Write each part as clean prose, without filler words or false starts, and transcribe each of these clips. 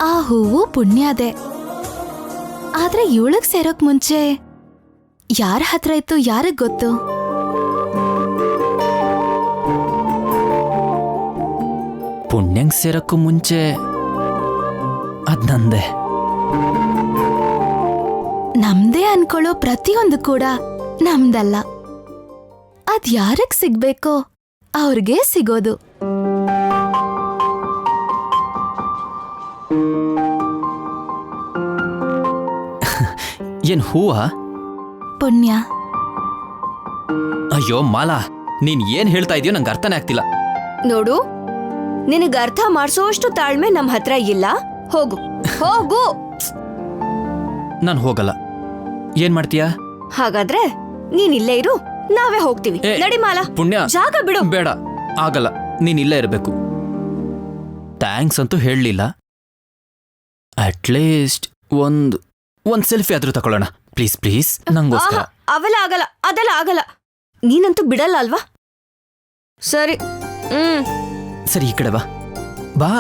ಆ ಹೂವು ಪುಣ್ಯದೆ. ಆದ್ರೆ ಇವಳಗ್ ಸೇರೋಕ್ ಮುಂಚೆ ಯಾರ ಹತ್ರ ಇತ್ತು ಯಾರಿಗ್ ಗೊತ್ತು? ಪುಣ್ಯಂಗ್ ಸೇರಕ್ಕೂ ಮುಂಚೆ ಅದ್ ನಂದೆ. ನಮ್ದೇ ಅನ್ಕೊಳ್ಳೋ ಪ್ರತಿಯೊಂದು ಕೂಡ ನಮ್ದಲ್ಲ. ಅದ್ ಯಾರಿಗ್ ಸಿಗ್ಬೇಕೋ ಅವ್ರಿಗೆ ಸಿಗೋದು. ಏನ್ ಹೂವ? ಪುಣ್ಯ. ಅಯ್ಯೋ ಮಾಲಾ, ನೀನ್ ಏನ್ ಹೇಳ್ತಾ ಇದೀಯೋ ನಂಗೆ ಅರ್ಥನೇ ಆಗ್ತಿಲ್ಲ. ನೋಡು, ನಿನಗ ಅರ್ಥ ಮಾಡ್ಸೋಷ್ಟು ತಾಳ್ಮೆ ನಮ್ ಹತ್ರ ಇಲ್ಲ. ಹೋಗು ಹೋಗು. ನಾನು ಹೋಗಲ್ಲ. ಏನ್ ಮಾಡ್ತೀಯಾ? ಹಾಗಾದ್ರೆ ನೀನ್ ಇಲ್ಲೇ ಇರು, ನಾವೇ ಹೋಗ್ತೀವಿ. ನಡಿ ಮಾಲಾ. ಪುಣ್ಯ, ಜಾಗ ಬಿಡು. ಬೇಡ, ಆಗಲ್ಲ. ನೀನ್ ಇಲ್ಲೇ ಇರಬೇಕು. ಥ್ಯಾಂಕ್ಸ್ ಅಂತೂ ಹೇಳಲಿಲ್ಲ. ಅಟ್ಲೀಸ್ಟ್ ಒಂದ್ ಸೆಲ್ಫಿ ಆದ್ರೂ ತಗೊಳ್ಳೋಣ. ಪ್ಲೀಸ್ ಪ್ಲೀಸ್, ನಂಗೋಸ್ಕರ. ಅವೆಲ್ಲ ಆಗಲ್ಲ, ಅದೆಲ್ಲ ಆಗಲ್ಲ. ನೀನಂತೂ ಬಿಡಲ್ಲ ಅಲ್ವಾ? ಸರಿ. ಸರಿ, ಈ ಕಡೆ ಬಾ. ಬಾ.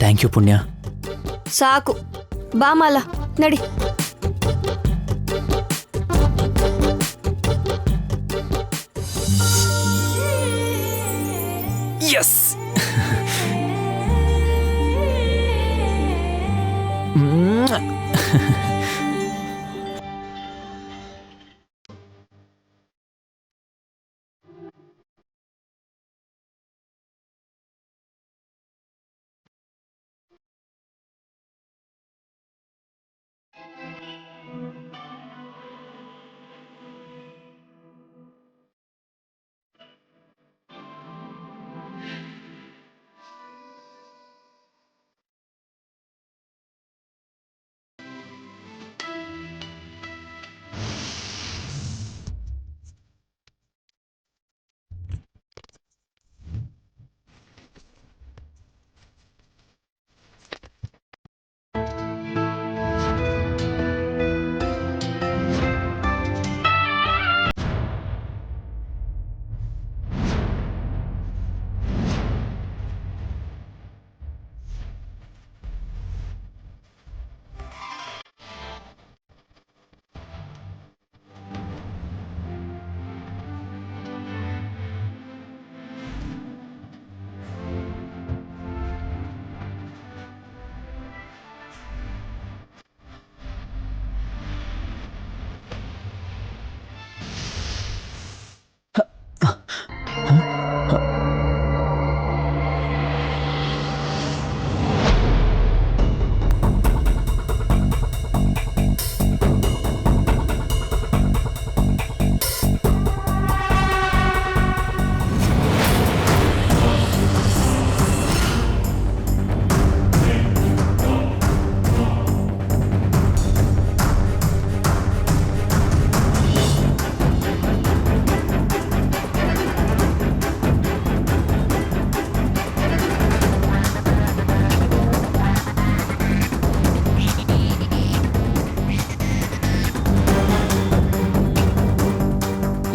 ಥ್ಯಾಂಕ್ ಯು ಪುಣ್ಯ. ಸಾಕು, ಬಾ ಮಾಲಾ, ನಡಿ. ಎಸ್.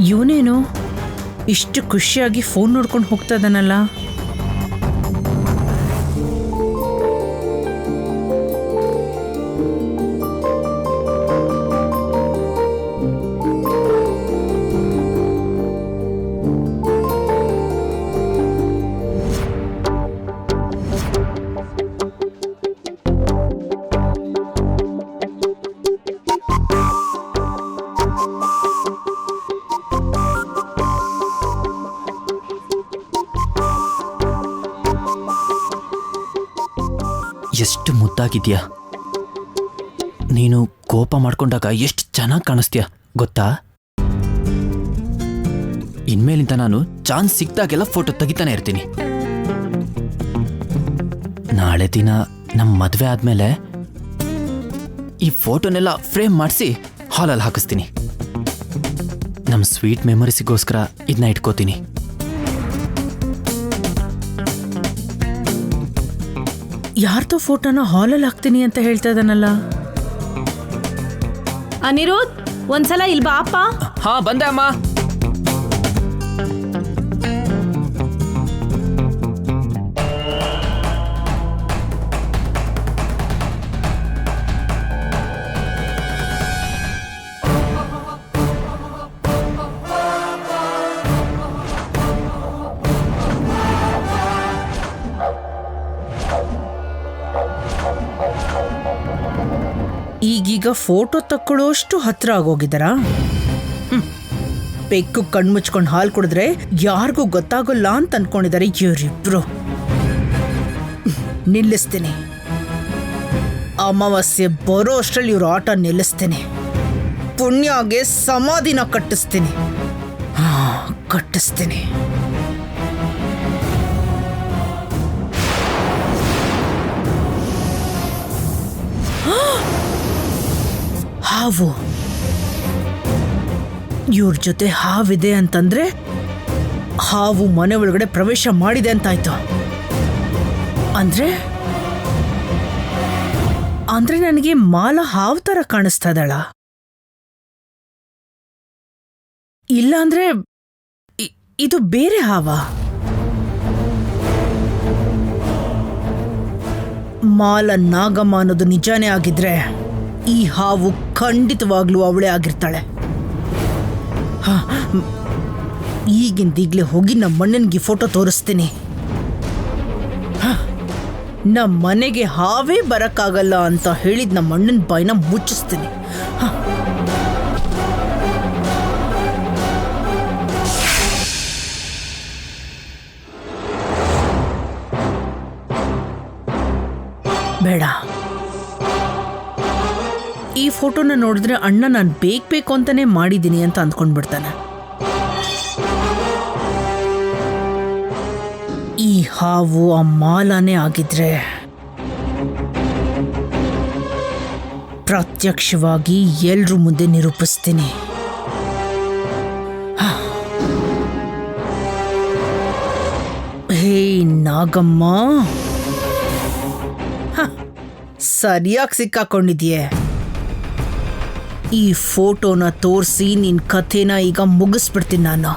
ಇವನೇನು ಇಷ್ಟು ಖುಷಿಯಾಗಿ ಫೋನ್ ನೋಡ್ಕೊಂಡು ಹೋಗ್ತಾ ಇದ್ದಾನಲ್ಲ? ಎಷ್ಟು ಮುದ್ದಾಗಿದ್ಯಾ ನೀನು. ಕೋಪ ಮಾಡ್ಕೊಂಡಾಗ ಎಷ್ಟು ಚೆನ್ನಾಗಿ ಕಾಣಿಸ್ತೀಯ ಗೊತ್ತಾ? ಇನ್ಮೇಲಿಂದ ನಾನು ಚಾನ್ಸ್ ಸಿಕ್ದಾಗೆಲ್ಲ ಫೋಟೋ ತೆಗಿತಾನೆ ಇರ್ತೀನಿ. ನಾಳೆ ದಿನ ನಮ್ಮ ಮದುವೆ ಆದ್ಮೇಲೆ ಈ ಫೋಟೋನೆಲ್ಲ ಫ್ರೇಮ್ ಮಾಡಿಸಿ ಹಾಲಲ್ಲಿ ಹಾಕಿಸ್ತೀನಿ. ನಮ್ಮ ಸ್ವೀಟ್ ಮೆಮೊರೀಸಿಗೋಸ್ಕರ ಇದನ್ನ ಇಟ್ಕೋತೀನಿ. ಯಾರ್ದೋ ಫೋಟೋನ ಹಾಲಲ್ಲಿ ಹಾಕ್ತೀನಿ ಅಂತ ಹೇಳ್ತಾ ಇದ್ದಾನಲ್ಲ? ಅನಿರುದ್ಧ್, ಒಂದ್ಸಲ ಇಲ್ ಬಾ ಅಪ್ಪ. ಹಾ, ಬಂದೆ ಅಮ್ಮ. ಈಗ ಫೋಟೋ ತಕ್ಕೊಳ್ಳೋಷ್ಟು ಹತ್ರ ಆಗೋಗಿದ್ದಾರಾ? ಬೆಕ್ಕು ಕಣ್ಮುಚ್ಕೊಂಡು ಹಾಲು ಕುಡಿದ್ರೆ ಯಾರಿಗೂ ಗೊತ್ತಾಗೋಲ್ಲ ಅಂತ ಅನ್ಕೊಂಡಿದ್ದಾರೆ ಇವರಿಬ್ರು. ನಿಲ್ಲಿಸ್ತೀನಿ. ಅಮಾವಾಸ್ಯೆ ಬರೋ ಅಷ್ಟ್ರಲ್ಲಿ ಇವ್ರ ಆಟ ನಿಲ್ಲಿಸ್ತೀನಿ. ಪುಣ್ಯಗೆ ಸಮಾಧಿನ ಕಟ್ಟಿಸ್ತೀನಿ. ಕಟ್ಟಿಸ್ತೀನಿ. ಹಾವು. ಇವ್ರ ಜೊತೆ ಹಾವಿದೆ ಅಂತಂದ್ರೆ ಹಾವು ಮನೆ ಒಳಗಡೆ ಪ್ರವೇಶ ಮಾಡಿದೆ ಅಂತಾಯ್ತು. ಅಂದ್ರೆ ಅಂದ್ರೆ ನನಗೆ ಮಾಲ ಹಾವು ತರ ಕಾಣಿಸ್ತಾ ಇದ್ದಾಳ? ಇಲ್ಲ ಅಂದ್ರೆ ಇದು ಬೇರೆ ಹಾವ? ಮಾಲ ನಾಗಮ್ಮ ಅನ್ನೋದು ನಿಜಾನೇ ಆಗಿದ್ರೆ ಈ ಹಾವು ಖಂಡಿತವಾಗ್ಲೂ ಅವಳೇ ಆಗಿರ್ತಾಳೆ. ಈಗಿಂದೀಗ್ಲೇ ಹೋಗಿ ನಮ್ಮ ಮಣ್ಣನಿಗೆ ಫೋಟೋ ತೋರಿಸ್ತೀನಿ. ನಮ್ಮ ಮನೆಗೆ ಹಾವೇ ಬರಕ್ಕಾಗಲ್ಲ ಅಂತ ಹೇಳಿದ್ ನಮ್ಮ ಅಣ್ಣನ ಬಾಯಿನ ಮುಚ್ಚಿಸ್ತೀನಿ. ಬೇಡ. ಈ ಫೋಟೋನ ನೋಡಿದ್ರೆ ಅಣ್ಣ ನಾನು ಬೇಕು ಅಂತಾನೆ ಮಾಡಿದ್ದೀನಿ ಅಂತ ಅಂದ್ಕೊಂಡ್ಬಿಡ್ತಾನೆ. ಈ ಹಾವು ಆ ಮಾಲಾನೇ ಆಗಿದ್ರೆ ಪ್ರತ್ಯಕ್ಷವಾಗಿ ಎಲ್ರೂ ಮುಂದೆ ನಿರೂಪಿಸ್ತೀನಿ. ಹೇ ನಾಗಮ್ಮ, ಸರಿಯಾಗಿ ಸಿಕ್ಕಾಕೊಂಡಿದ್ಯೆ. ಈ ಫೋಟೋನ ತೋರಿಸಿ ನಿನ್ ಕಥೆನ ಈಗ ಮುಗಿಸ್ಬಿಡ್ತೀನಿ ನಾನು.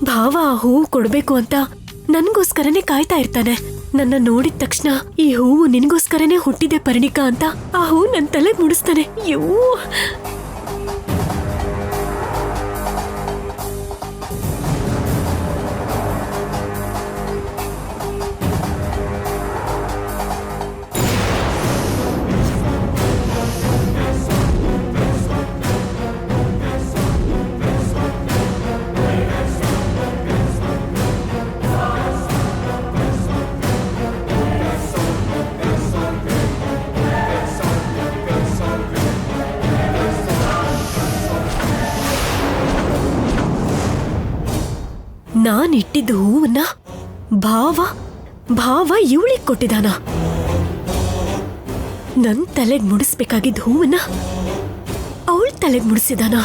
ಭಾವ ಹೂವು ಕೊಡ್ಬೇಕು ಅಂತ ನನ್ಗೋಸ್ಕರನೇ ಕಾಯ್ತಾ ಇರ್ತಾನೆ. ನನ್ನ ನೋಡಿದ ತಕ್ಷಣ ಈ ಹೂವು ನಿನ್ಗೋಸ್ಕರನೇ ಹುಟ್ಟಿದೆ ಪರಿಣಿಕಾ ಅಂತ ಆ ಹೂ ನನ್ ತಲೆ ಮುಡಿಸ್ತಾನೆ. ಯೋ, ನಾನಿಟ್ಟಿದ್ದ ಹೂವನ್ನ ಭಾವ ಇವಳಿಗೆ ಕೊಟ್ಟಿದಾನ. ನನ್ ತಲೆಗ್ ಮುಡಿಸ್ಬೇಕಾಗಿದ್ದ ಹೂವನ್ನ ಅವಳ ತಲೆಗ್ ಮುಡಿಸಿದಾನ.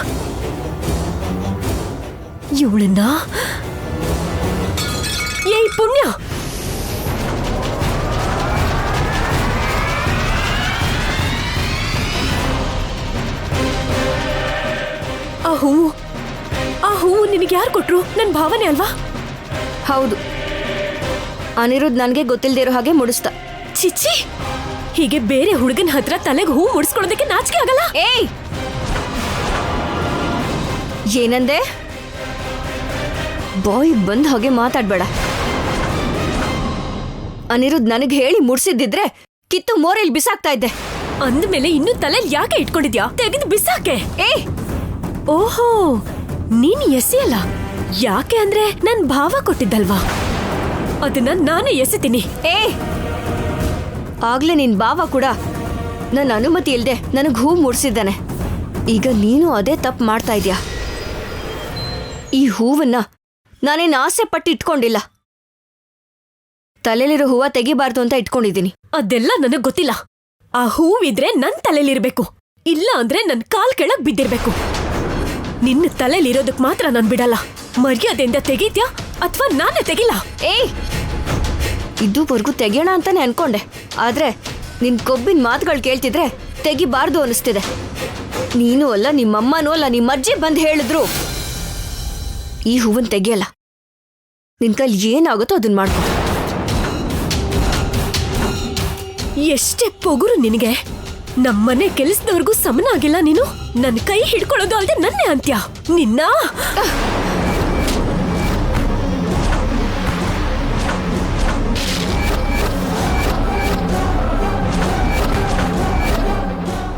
ಇವಳನ್ನ ಏಯ್ ಪುಣ್ಯ, ಆ ಹೂವು ನಿನಗೆ ಯಾರು ಕೊಟ್ರು? ನನ್ ಭಾವನೆ ಅಲ್ವಾ? ಹೌದು, ಅನಿರುದ್ಧ್ ನನ್ಗೆ ಗೊತ್ತಿಲ್ದಿರೋ ಹಾಗೆ ಮುಡಿಸ್ತಾ. ಚಿಚ್ಚಿ, ಹೀಗೆ ಬೇರೆ ಹುಡುಗನ ಹತ್ರ ತಲೆಗೆ ಹೂ ಮುಡಿಸ್ಕೊಳ್ಳೋದಕ್ಕೆ ನಾಚಿಕೆ ಆಗಲ್ಲ? ಏಯ್, ಏನಂದೆ? ಬಾಯ್ ಬಂದ್ ಹಾಗೆ ಮಾತಾಡ್ಬೇಡ. ಅನಿರುದ್ಧ್ ನನಗೆ ಹೇಳಿ ಮುಡ್ಸಿದ್ದಿದ್ರೆ ಕಿತ್ತು ಮೋರೆಲ್ ಬಿಸಾಕ್ತಾ ಇದ್ದೆ. ಅಂದ್ಮೇಲೆ ಇನ್ನು ತಲೆಯಲ್ಲಿ ಯಾಕೆ ಇಟ್ಕೊಂಡಿದ್ಯಾ? ತೆಗೆದು ಬಿಸಾಕೆ. ಏಯ್, ಓಹೋ, ನೀನ್ ಎಸೆಯಲ್ಲ. ಯಾಕೆ ಅಂದ್ರೆ ನನ್ ಭಾವ ಕೊಟ್ಟಿದ್ದಲ್ವಾ, ಅದನ್ನ ನಾನೇ ಎಸಿತೀನಿ. ಆಗ್ಲೇ ನಿನ್ ಭಾವ ಕೂಡ ನನ್ನ ಅನುಮತಿ ಇಲ್ದೆ ನನಗ್ ಹೂ ಮುಡ್ಸಿದ್ದಾನೆ. ಈಗ ನೀನು ಅದೇ ತಪ್ಪು ಮಾಡ್ತಾ ಇದ್ಯಾ. ಈ ಹೂವನ್ನ ನಾನೇನು ಆಸೆ ಪಟ್ಟು ಇಟ್ಕೊಂಡಿಲ್ಲ. ತಲೆಲಿರೋ ಹೂವ ತೆಗಿಬಾರ್ದು ಅಂತ ಇಟ್ಕೊಂಡಿದ್ದೀನಿ. ಅದೆಲ್ಲ ನನಗ್ ಗೊತ್ತಿಲ್ಲ. ಆ ಹೂವಿದ್ರೆ ನನ್ ತಲೆಲಿರ್ಬೇಕು, ಇಲ್ಲ ಅಂದ್ರೆ ನನ್ ಕಾಲ್ ಕೆಳಗ್ ಬಿದ್ದಿರ್ಬೇಕು. ನಿನ್ನ ತಲೆಲಿರೋದಕ್ ಮಾತ್ರ ನಾನ್ ಬಿಡಲ್ಲ. ಮರ್ಯಾದೆಯಿಂದ ತೆಗೀತ್ಯಾ ಅಥವಾ ನಾನೇ ತೆಗಿಲ್ಲ? ಇದುವರೆಗೂ ತೆಗಿಯೋಣ ಅಂತಾನೆ ಅನ್ಕೊಂಡೆ, ಆದ್ರೆ ನಿನ್ ಕೊಬ್ಬಿನ ಮಾತುಗಳು ಕೇಳ್ತಿದ್ರೆ ತೆಗಿಬಾರ್ದು ಅನಿಸ್ತಿದೆ. ನೀನು ಅಲ್ಲ, ನಿಮ್ಮಮ್ಮನೂ ಅಲ್ಲ, ನಿಮ್ಮಜ್ಜಿ ಬಂದು ಹೇಳಿದ್ರು ಈ ಹೂವನ್ ತೆಗಿಯಲ್ಲ. ನಿನ್ ಕೈಲಿ ಏನಾಗುತ್ತೋ ಅದನ್ನ ಮಾಡ್ಕೊ. ಎಷ್ಟೇ ಪೊಗುರು ನಿನಗೆ. ನಮ್ಮನೆ ಕೆಲಸದವ್ರಿಗೂ ಸಮನಾಗಿಲ್ಲ ನೀನು. ನನ್ನ ಕೈ ಹಿಡ್ಕೊಳ್ಳೋದು ಅಲ್ದೆ ನನ್ನೇ ಅಂತ್ಯ ನಿನ್ನ.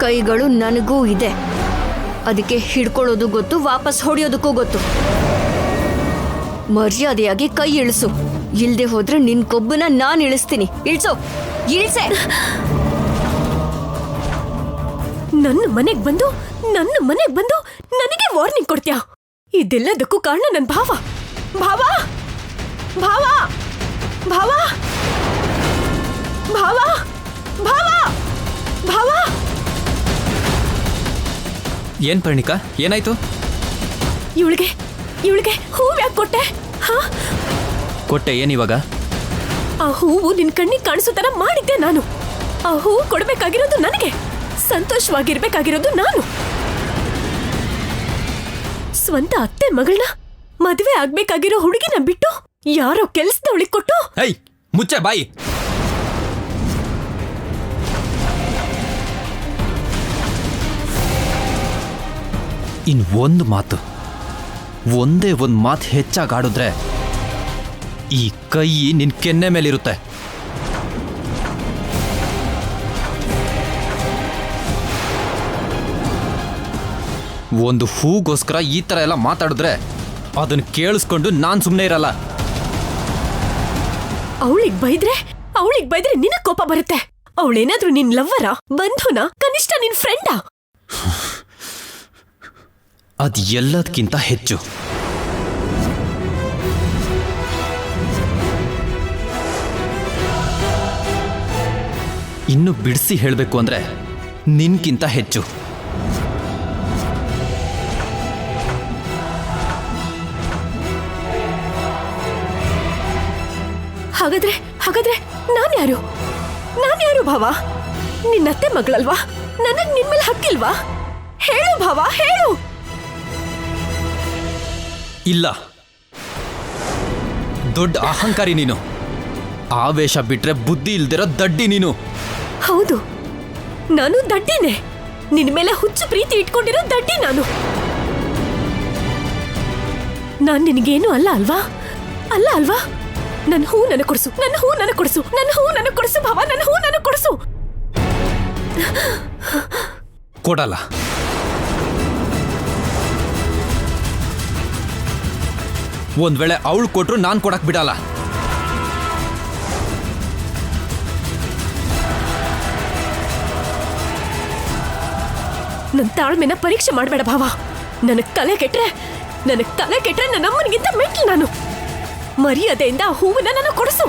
ಕೈಗಳು ನನಗೂ ಇದೆ, ಅದಕ್ಕೆ ಹಿಡ್ಕೊಳ್ಳೋದು ಗೊತ್ತು, ವಾಪಸ್ ಹೊಡೆಯೋದಕ್ಕೂ ಗೊತ್ತು. ಮರ್ಯಾದೆಯಾಗಿ ಕೈ ಇಳಿಸು, ಇಲ್ದೆ ಹೋದ್ರೆ ನಿನ್ ಕೊಬ್ಬನ ನಾನ್ ಇಳಿಸ್ತೀನಿ. ಇಳಿಸು, ಇಳಿಸೆ. ನನ್ನ ಮನೆಗ್ ಬಂದು ನನಗೆ ವಾರ್ನಿಂಗ್ ಕೊಡ್ತೀಯಾ? ಇದೆಲ್ಲದಕ್ಕೂ ಕಾರಣ ನನ್ ಭಾವ. ಭಾವ ಭಾವ ಭಾವ ಭಾವ ಭಾವ ಭಾವ. ಏನ್ ಪರಿಣಿಕಾ, ಏನಾಯ್ತು? ಇವಳಿಗೆ ಹೂವು ಯಾಕೆ ಕೊಟ್ಟೆ? ಹಾ, ಕೊಟ್ಟೆ ಏನಿವಾಗ? ಆ ಹೂವು ನಿನ್ ಕಣ್ಣಿಗೆ ಕಾಣಿಸೋ ತರ ಮಾಡಿದ್ದೆ ನಾನು. ಆ ಹೂವು ಕೊಡ್ಬೇಕಾಗಿರೋದು ನನಗೆ, ಸಂತೋಷವಾಗಿರ್ಬೇಕಾಗಿರೋದು ನಾನು. ಸ್ವಂತ ಅತ್ತೆ ಮಗಳನ್ನ, ಮದುವೆ ಆಗ್ಬೇಕಾಗಿರೋ ಹುಡುಗಿನ ಬಿಟ್ಟು ಯಾರೋ ಕೆಲ್ಸದವಳಿಗೆ ಕೊಟ್ಟು. ಐ ಮುಚ್ಚೆ ಬಾಯಿ. ಇನ್ ಒಂದು ಮಾತು, ಒಂದೇ ಒಂದು ಮಾತು ಹೆಚ್ಚಾಗಾಡಿದ್ರೆ ಈ ಕೈ ನಿನ್ ಕೆನ್ನೆ ಮೇಲಿರುತ್ತೆ. ಒಂದು ಹೂಗೋಸ್ಕರ ಈ ಥರ ಎಲ್ಲ ಮಾತಾಡಿದ್ರೆ ಅದನ್ನು ಕೇಳಿಸ್ಕೊಂಡು ನಾನು ಸುಮ್ಮನೆ ಇರಲ್ಲ. ಅವಳಿಗೆ ಬೈದ್ರೆ ನಿನಗ್ ಕೋಪ ಬರುತ್ತೆ. ಅವಳೇನಾದ್ರೂ ನಿನ್ ಲವ್ವರ, ಬಂಧುನ, ಕನಿಷ್ಠ ನಿನ್ ಫ್ರೆಂಡಾ? ಅದು ಎಲ್ಲದಕ್ಕಿಂತ ಹೆಚ್ಚು. ಇನ್ನು ಬಿಡಿಸಿ ಹೇಳಬೇಕು ಅಂದ್ರೆ ನಿನ್ಗಿಂತ ಹೆಚ್ಚು. ಹಾಗಾದ್ರೆ ನಾನ್ಯಾರು ಭಾವ? ನಿನ್ನತ್ತೆ ಮಗಳಲ್ವಾ? ನನಗ್ ನಿನ್ಮೇಲೆ ಹಕ್ಕಿಲ್ವಾ? ಹೇಳು ಭಾವ, ಹೇಳು. ಇಲ್ಲ, ದೊಡ್ಡ ಅಹಂಕಾರಿ ನೀನು. ಆವೇಶ ಬಿಟ್ರೆ ಬುದ್ಧಿ ಇಲ್ದಿರೋ ದಡ್ಡಿ ನೀನು. ಹೌದು, ನಾನು ದಡ್ಡಿನೇ. ನಿನ್ ಮೇಲೆ ಹುಚ್ಚು ಪ್ರೀತಿ ಇಟ್ಕೊಂಡಿರೋ ದಡ್ಡಿ ನಾನು. ನಾನ್ ನಿನಗೇನು ಅಲ್ಲ ಅಲ್ವಾ? ನನ್ನ ಹೂ ನನಗೆ ಕೊಡಿಸು ಭಾವ, ನನ್ನ ಹೂ ನನಗೆ ಕೊಡಿಸು. ಕೊಡಲ್ಲ. ಒಂದ್ ವೇಳೆ ಅವಳು ಕೊಟ್ರು ನಾನ್ ಕೊಡಕ್ ಬಿಡಲ್ಲ. ನನ್ನ ತಾಳ್ಮೆನ ಪರೀಕ್ಷೆ ಮಾಡಬೇಡ ಭಾವ. ನನಗ್ ತಲೆ ಕೆಟ್ರೆ ನನ್ನ ಅಮ್ಮನಿಗಿಂತ ಮೆಟ್ಲು ನಾನು. ಮರ್ಯಾದೆಯಿಂದ ಆ ಹೂವನ್ನ ನಾನು ಕೊಡಿಸು.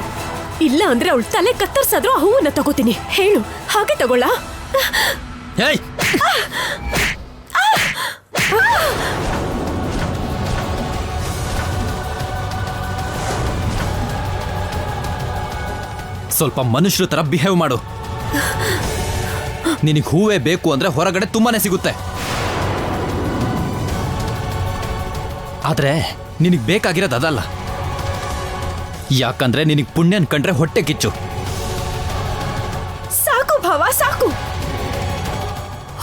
ಇಲ್ಲ ಅಂದ್ರೆ ಅವಳು ತಲೆ ಕತ್ತರಿಸಾದ್ರೂ ಆ ಹೂವನ್ನ ತಗೋತೀನಿ. ಹೇಳು, ಹಾಗೆ ತಗೊಳ್ಳ? ಏಯ್! ಸ್ವಲ್ಪ ಮನುಷ್ಯರ ತರ ಬಿಹೇವ್ ಮಾಡು. ನಿನಗೆ ಹೂವೇ ಬೇಕು ಅಂದ್ರೆ ಹೊರಗಡೆ ತುಂಬಾನೇ ಸಿಗುತ್ತೆ. ಆದ್ರೆ ನಿನಗೆ ಬೇಕಾಗಿರೋದು ಅದಲ್ಲ. ಯಾಕಂದ್ರೆ ನಿನಗೆ ಪುಣ್ಯನ್ ಕಂಡ್ರೆ ಹೊಟ್ಟೆ ಕಿಚ್ಚು. ಸಾಕು ಭಾವ, ಸಾಕು.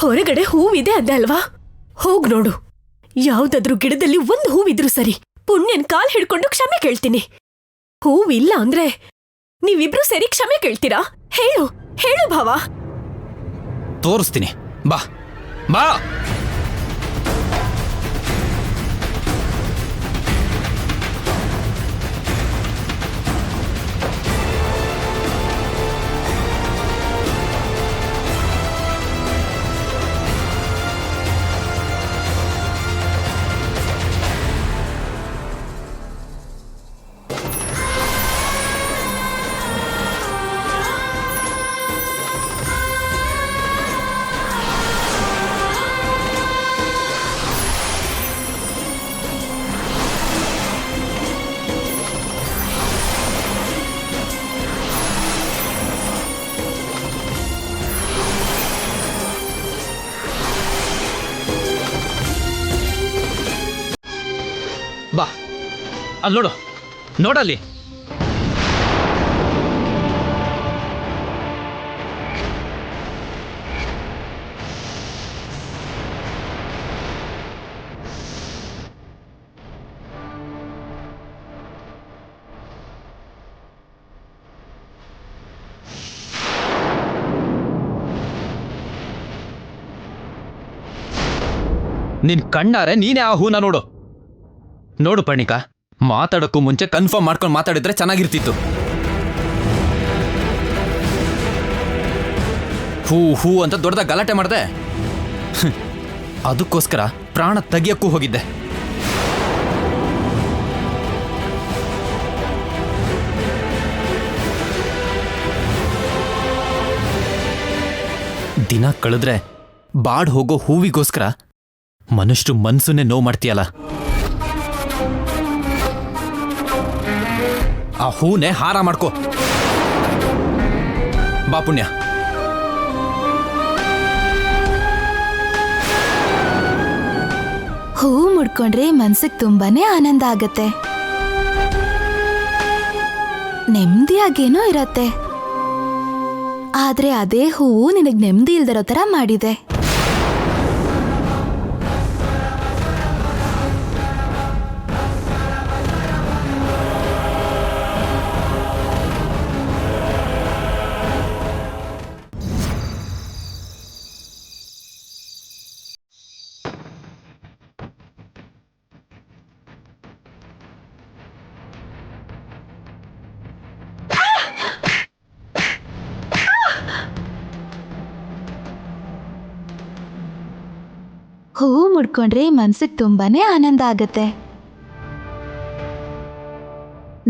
ಹೊರಗಡೆ ಹೂವಿದೆ ಅಂದೆ ಅಲ್ವಾ? ಹೋಗ್ ನೋಡು. ಯಾವ್ದಾದ್ರೂ ಗಿಡದಲ್ಲಿ ಒಂದು ಹೂವಿದ್ರು ಸರಿ, ಪುಣ್ಯನ್ ಕಾಲ್ ಹಿಡ್ಕೊಂಡು ಕ್ಷಮೆ ಕೇಳ್ತೀನಿ. ಹೂವಿಲ್ಲ ಅಂದ್ರೆ ನೀವಿಬ್ರು ಸೇರಿ ಕ್ಷಮೆ ಕೇಳ್ತೀರಾ? ಹೇಳು ಭಾವ. ತೋರಿಸ್ತೀನಿ, ಬಾ ಬಾ. ಬಾ, ಅಲ್ಲಿ ನೋಡಲ್ಲಿ. ನಿನ್ ಕಣ್ಣಾರೆ ನೀನೇ ಆ ಹೂನ ನೋಡು. ನೋಡು ಪರ್ಣಿಕಾ, ಮಾತಾಡೋಕ್ಕೂ ಮುಂಚೆ ಕನ್ಫರ್ಮ್ ಮಾಡ್ಕೊಂಡು ಮಾತಾಡಿದ್ರೆ ಚೆನ್ನಾಗಿರ್ತಿತ್ತು. ಹೂ ಹೂ ಅಂತ ದೊಡ್ಡದಾಗ ಗಲಾಟೆ ಮಾಡಿದೆ. ಅದಕ್ಕೋಸ್ಕರ ಪ್ರಾಣ ತೆಗಿಯಕ್ಕೂ ಹೋಗಿದ್ದೆ. ದಿನ ಕಳೆದ್ರೆ ಬಾಡ್ ಹೋಗೋ ಹೂವಿಗೋಸ್ಕರ ಮನುಷ್ಯರು ಮನ್ಸನ್ನೇ ನೋವು ಮಾಡ್ತೀಯಲ್ಲ. ಆ ಹೂನೇ ಹಾರ ಮಾಡ್ಕೋ. ಬಾ ಪುಣ್ಯ. ಹೂ ಮುಡ್ಕೊಂಡ್ರೆ ಮನ್ಸಿಗೆ ತುಂಬಾನೇ ಆನಂದ ಆಗತ್ತೆ, ನೆಮ್ಮದಿಯಾಗೇನೋ ಇರತ್ತೆ. ಆದ್ರೆ ಅದೇ ಹೂವು ನಿನಗ್ ನೆಮ್ಮದಿ ಇಲ್ದಿರೋ ತರ ಮಾಡಿದೆ. ಹೂವು ಮುಡ್ಕೊಂಡ್ರೆ ಮನ್ಸಿಗೆ ತುಂಬಾನೇ ಆನಂದ ಆಗತ್ತೆ,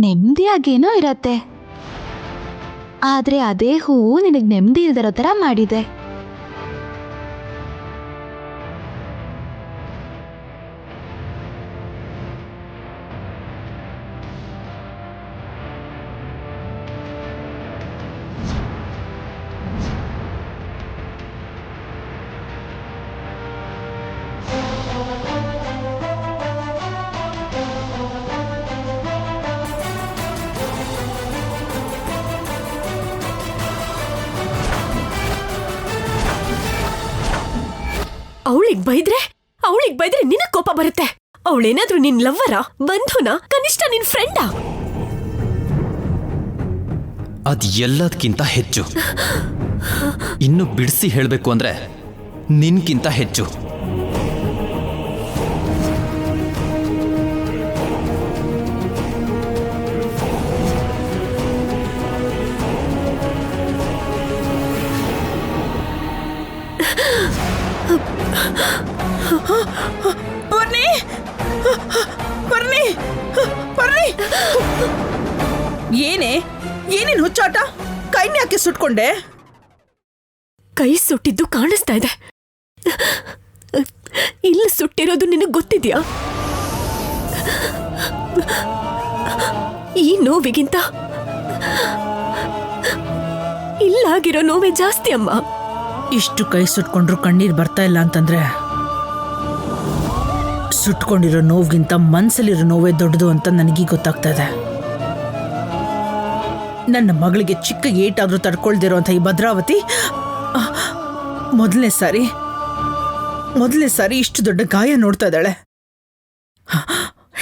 ನೆಮ್ಮದಿಯಾಗೇನೋ ಇರತ್ತೆ. ಆದ್ರೆ ಅದೇ ಹೂವು ನಿನಗ್ ನೆಮ್ಮದಿ ಇಲ್ದಿರೋ ತರ ಮಾಡಿದೆ. ಅವಳಿಗೆ ಬೈದ್ರೆ ನಿನಗ್ ಕೋಪ ಬರುತ್ತೆ. ಅವಳೇನಾದ್ರೂ ನಿನ್ ಲವ್ವರ, ಬಂಧುನ, ಕನಿಷ್ಠ ನಿನ್ ಫ್ರೆಂಡಾ? ಅದ್ ಎಲ್ಲದಕ್ಕಿಂತ ಹೆಚ್ಚು. ಇನ್ನು ಬಿಡಿಸಿ ಹೇಳ್ಬೇಕು ಅಂದ್ರೆ ನಿನ್ಗಿಂತ ಹೆಚ್ಚು. ಏನೇನ್ ಹುಚ್ಚಾಟ? ಕೈನ ಯಾಕೆ ಸುಟ್ಕೊಂಡೆ? ಕೈ ಸುಟ್ಟಿದ್ದು ಕಾಣಿಸ್ತಾ ಇದೆ. ಇಲ್ಲಿ ಸುಟ್ಟಿರೋದು ನಿನಗ್ ಗೊತ್ತಿದ್ಯಾ? ಈ ನೋವಿಗಿಂತ ಇಲ್ಲಾಗಿರೋ ನೋವೇ ಜಾಸ್ತಿ ಅಮ್ಮ. ಇಷ್ಟು ಕೈ ಸುಟ್ಕೊಂಡ್ರು ಕಣ್ಣೀರ್ ಬರ್ತಾ ಇಲ್ಲ ಅಂತಂದ್ರೆ ಸುಟ್ಕೊಂಡಿರೋ ನೋವಿಗಿಂತ ಮನ್ಸಲ್ಲಿರೋ ನೋವೇ ದೊಡ್ಡದು ಅಂತ ನನಗೀಗ ಗೊತ್ತಾಗ್ತಾ ಇದೆ. ನನ್ನ ಮಗಳಿಗೆ ಚಿಕ್ಕ ಏಟಾದ್ರೂ ತಡ್ಕೊಳ್ದಿರೋ ಅಂತ ಈ ಭದ್ರಾವತಿ ಮೊದಲನೇ ಸಾರಿ ಇಷ್ಟು ದೊಡ್ಡ ಗಾಯ ನೋಡ್ತಾ ಇದ್ದಾಳೆ.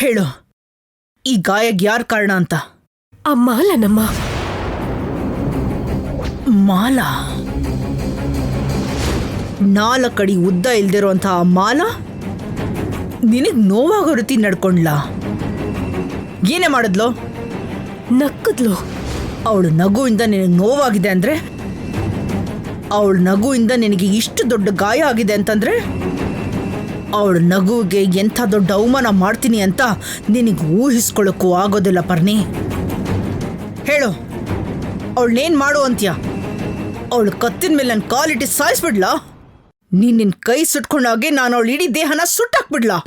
ಹೇಳು, ಈ ಗಾಯಕ್ಕೆ ಯಾರ ಕಾರಣ ಅಂತ? ಆ ಮಾಲನಮ್ಮ. ಮಾಲ? 4 ಅಡಿ ಉದ್ದ ಇಲ್ದಿರೋಂಥ ಆ ಮಾಲ ನಿನಗ್ ನೋವಾಗೋ ರೀತಿ ನಡ್ಕೊಂಡ್ಲಾ? ಏನೇ ಮಾಡಿದ್ಲು? ನಕ್ಕದ್ಲು. ಅವಳು ನಗುವಿಂದ ನಿನಗೆ ನೋವಾಗಿದೆ ಅಂದ್ರೆ, ಅವಳ ನಗುವಿಂದ ನಿನಗೆ ಇಷ್ಟು ದೊಡ್ಡ ಗಾಯ ಆಗಿದೆ ಅಂತಂದ್ರೆ, ಅವಳ ನಗುವಿಗೆ ಎಂಥ ದೊಡ್ಡ ಅವಮಾನ ಮಾಡ್ತೀನಿ ಅಂತ ನಿನಗೆ ಊಹಿಸ್ಕೊಳ್ಳೋಕ್ಕೂ ಆಗೋದಿಲ್ಲ ಪರ್ಣಿ. ಹೇಳು, ಅವಳನ್ನೇನು ಮಾಡು ಅಂತ್ಯ? ಅವಳು ಕತ್ತಿನ ಮೇಲೆ ನನ್ನ ಕಾಲಿಟ್ಟು ಸಾಯಿಸ್ಬಿಡ್ಲಾ? ನಿನ್ನ ಕೈ ಸುಟ್ಕೊಂಡಾಗೆ ನಾನು ಅವಳು ಇಡೀ ದೇಹನ ಸುಟ್ಟಾಕ್ಬಿಡ್ಲಾ?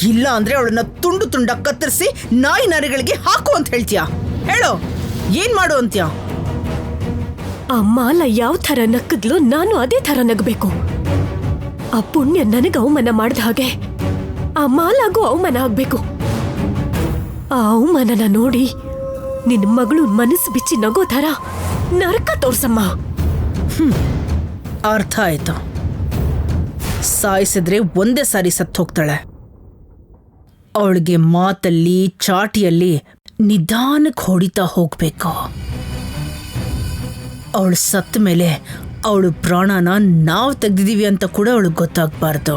ಇಲ್ಲ ಅಂದ್ರೆ ಅವಳನ್ನ ತುಂಡು ತುಂಡಾಗಿ ಕತ್ತರಿಸಿ ನಾಯಿ ನರಿಗಳಿಗೆ ಹಾಕು ಅಂತ ಹೇಳ್ತೀಯ? ಹೇಳು, ಏನ್ ಮಾಡು ಅಂತ್ಯ? ಆ ಮಾಲ ಯಾವ ಥರ ನಕ್ಕದ್ಲು, ನಾನು ಅದೇ ಥರ ನಗಬೇಕು. ಆ ಪುಣ್ಯ ನನಗೆ ಅವಮಾನ ಮಾಡಿದ ಹಾಗೆ ಆ ಮಾಲಾಗೂ ಅವಮಾನ ಆಗ್ಬೇಕು. ಆ ಅವಮಾನನ ನೋಡಿ ನಿನ್ನ ಮಗಳು ಮನಸ್ಸು ಬಿಚ್ಚಿ ನಗೋ ಥರ ನರಕ ತೋರ್ಸಮ್ಮ. ಅರ್ಥ ಆಯ್ತು. ಸಾಯಿಸಿದ್ರೆ ಒಂದೇ ಸಾರಿ ಸತ್ತು ಹೋಗ್ತಾಳೆ. ಅವಳಿಗೆ ಮಾತಲ್ಲಿ ಚಾಟಿಯಲ್ಲಿ ನಿಧಾನಕ್ಕೆ ಹೊಡಿತಾ ಹೋಗ್ಬೇಕು. ಅವಳು ಸತ್ತ ಮೇಲೆ ಅವಳು ಪ್ರಾಣನ ನಾವು ತೆಗ್ದಿದೀವಿ ಅಂತ ಕೂಡ ಅವಳಿಗೆ ಗೊತ್ತಾಗಬಾರ್ದು.